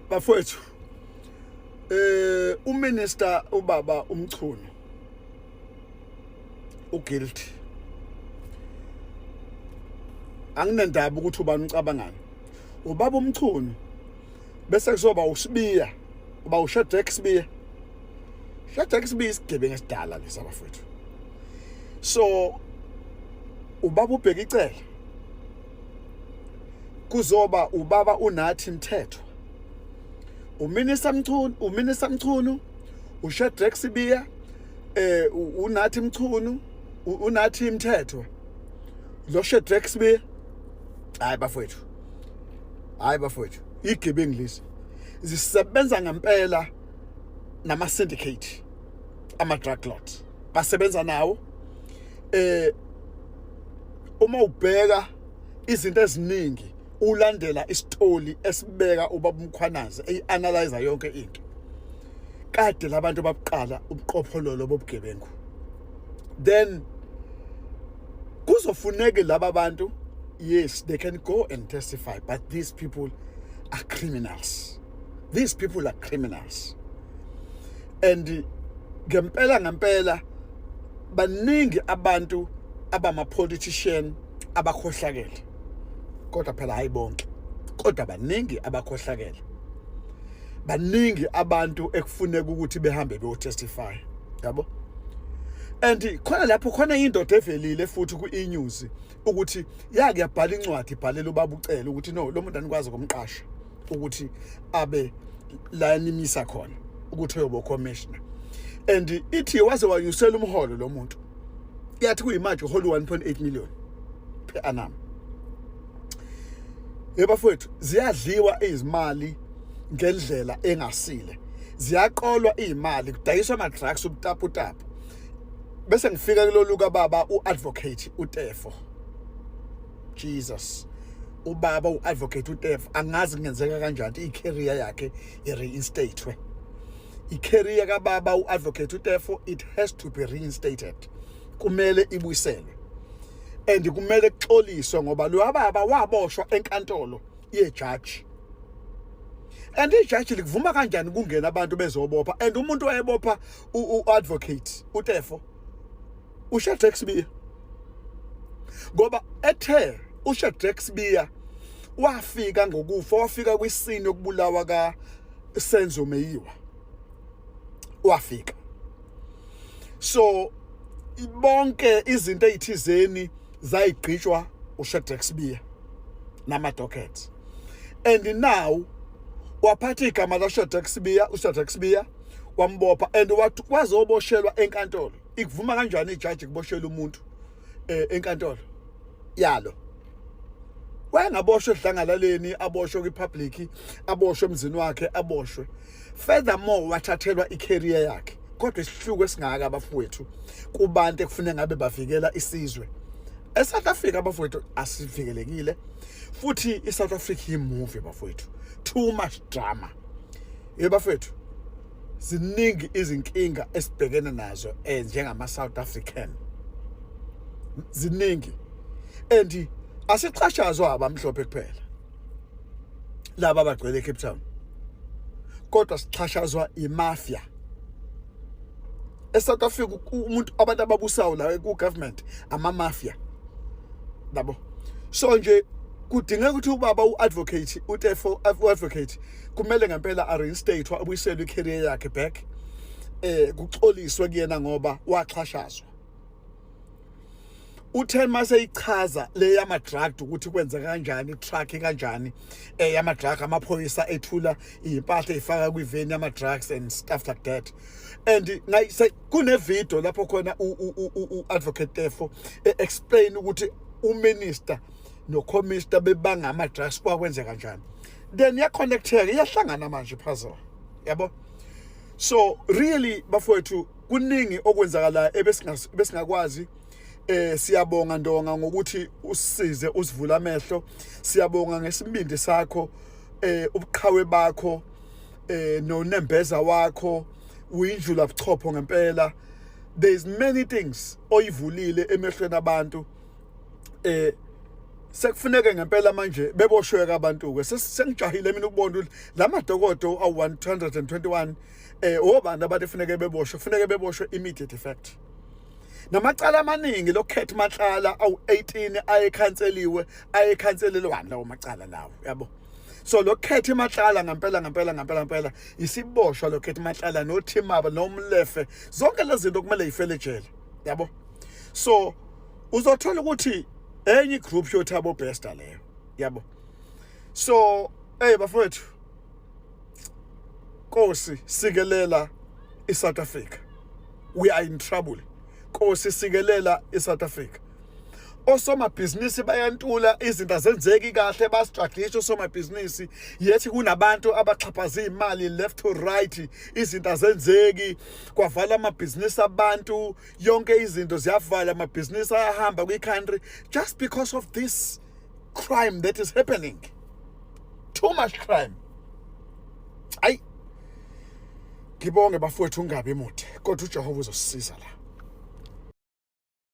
bafowethu uminister ubaba uMchunu uguilty anginendaba ukuthi ubani ucabangani ubaba uMchunu bese kuzoba uSibiya uba uShadrack Sibiya Shadrack Sibiya isigebengu esidala lesa bafowethu so ubaba ubheka icala kuzoba ubaba uNathi Mthethwa uminister Mchunu uShadrack Sibiya uNathi Mchunu uNathi Mthethwa lo Shadrack Sibiya hayi bafowethu igebengu lezi zisebenza ngempela nama syndicate ama drug lords basebenza nawo uma ubheka izinto eziningi ulandela isitoli esibeka ubaba uMkhwanazi eanalyze yonke into kade labantu babuqala ubuqophololo bobugebengu then kuzofuneka laba bantu yes they can go and testify but these people are criminals and ngempela baningi abantu abama politician abakhohlakele kodwa phela hayi bonke kodwa baningi abakhohlakele baningi abantu ekufuneka ukuthi behambe beyotestify yabo and khona lapho khona indoda evelile futhi ku-e-news ukuthi yake yabhala incwadi ibhalela ubaba ucela ukuthi no lo muntu anikwazi ukumqasha ukuthi abe la nimisa khona ukuthi uyoba commissioner and ithi waze wanyusela umholo lo muntu yathi kuyimanje uholo 1.8 million per annum yebafowethu ziyadliwa izimali ngendlela engasile ziyaqolwa izimali kudayiswa ama drugs ubutapu bese ngifika kulolu kababa uadvocate uTefo Jesus ubaba uadvocate uTefo angazi kungenzeka kanjani icareer yakhe ireinstatewe icareer kababa uadvocate uTefo it has to be reinstated kumele ibuyiselwe and kumele kuxoliswe ngoba lo baba waboshwa enkantolo yejudge and ijudge likuvuma kanjani kungena abantu bezobopha and umuntu wayebopha uadvocate uTefo uShadrack Sibiya ngoba ethe uShadrack Sibiya wafika ngokufa wafika kwisini yokubulawa ka Senzo Meyiwa wafika so bonke izinto ezithizeni zayigqitshwa uShadrack Sibiya nama docket and now waphatha igama la uShadrack Sibiya wambopha and wazoboshelwa enkantolo ikuvuma kanjani ijudge kuboshela umuntu enkantolo yalo wayengaboshwe edlangalaleni aboshwe kwipublic aboshwe emzini wakhe aboshwe furthermore wathathelwa icareer yakhe kodwa isihluko esingaka abafowethu kubantu ekufanele ngabe bavikela isizwe eSouth Africa abafowethu asivikelekile futhi iSouth Africa imovie bafowethu too much drama yebafowethu ziningi izinkinga esibhekene nazo njengama South African ziningi and asiqhashazwa abamhlophe kuphela laba abagcwele eCape Town kodwa siqhashazwa imafia eSouth Africa umuntu abantu ababusayo la ku-government ama-mafia yabo so nje kudingeka ukuthi ubaba uadvocate uTefo uadvocate kumele ngempela areinstatwe abuyiselwe icareer yakhe back kuxoliswe kuyena ngoba waxhashazwa uthe mase ichaza le yama drug ukuthi kwenza kanjani track kanjani yama drug amaphoyisa ethula impahla efaka kwiveni yama drugs and stuff like that and kune video lapho khona uadvocate Tefo explain ukuthi uminister no commissioner bebanga ama drugs kwakwenza kanjani then ya connecteka iyahlangana manje puzzle yabo so really bafowethu kuningi okwenzakala ebesingakwazi siyabonga Ndonga ngokuthi usisize usivula amehlo siyabonga ngesibindi sakho ubuqhawe bakho nonembeza wakho uyindlula buchopho ngempela there's many things oyivulile emehlweni abantu sekufuneke ngempela manje beboshwe abantu ke sengijahile mina ukubona lamadokodo awu-121 obani abantu efuneke beboshwe immediate effect. Namacala amaningi lokhetha Matlala awu-18 ayekhanselelwana lawo macala lawo yabo. So lokhetha Matlala ngempela isiboshwa lokhetha Matlala noThimaba noMlefe zonke lezi zinto kumele yifele ejele yabo. So uzothola ukuthi enye group yothabo besta leyo yabo. So bafowethu Nkosi sikelela iSouth Africa, we are in trouble. Nkosi sikelela iSouth Africa. Osomabhizinisi bayantula izinto azenzeki kahle bastruggle osomabhizinisi yethi kunabantu abaxhaphaza imali left to right izinto azenzeki kwavala amabhizinisi abantu yonke izinto ziyavala amabhizinisi ayahamba kwi-country just because of this crime that is happening. Too much crime. Ngibonge bafowethu ungabi mude kodwa uJehova uzosisiza la.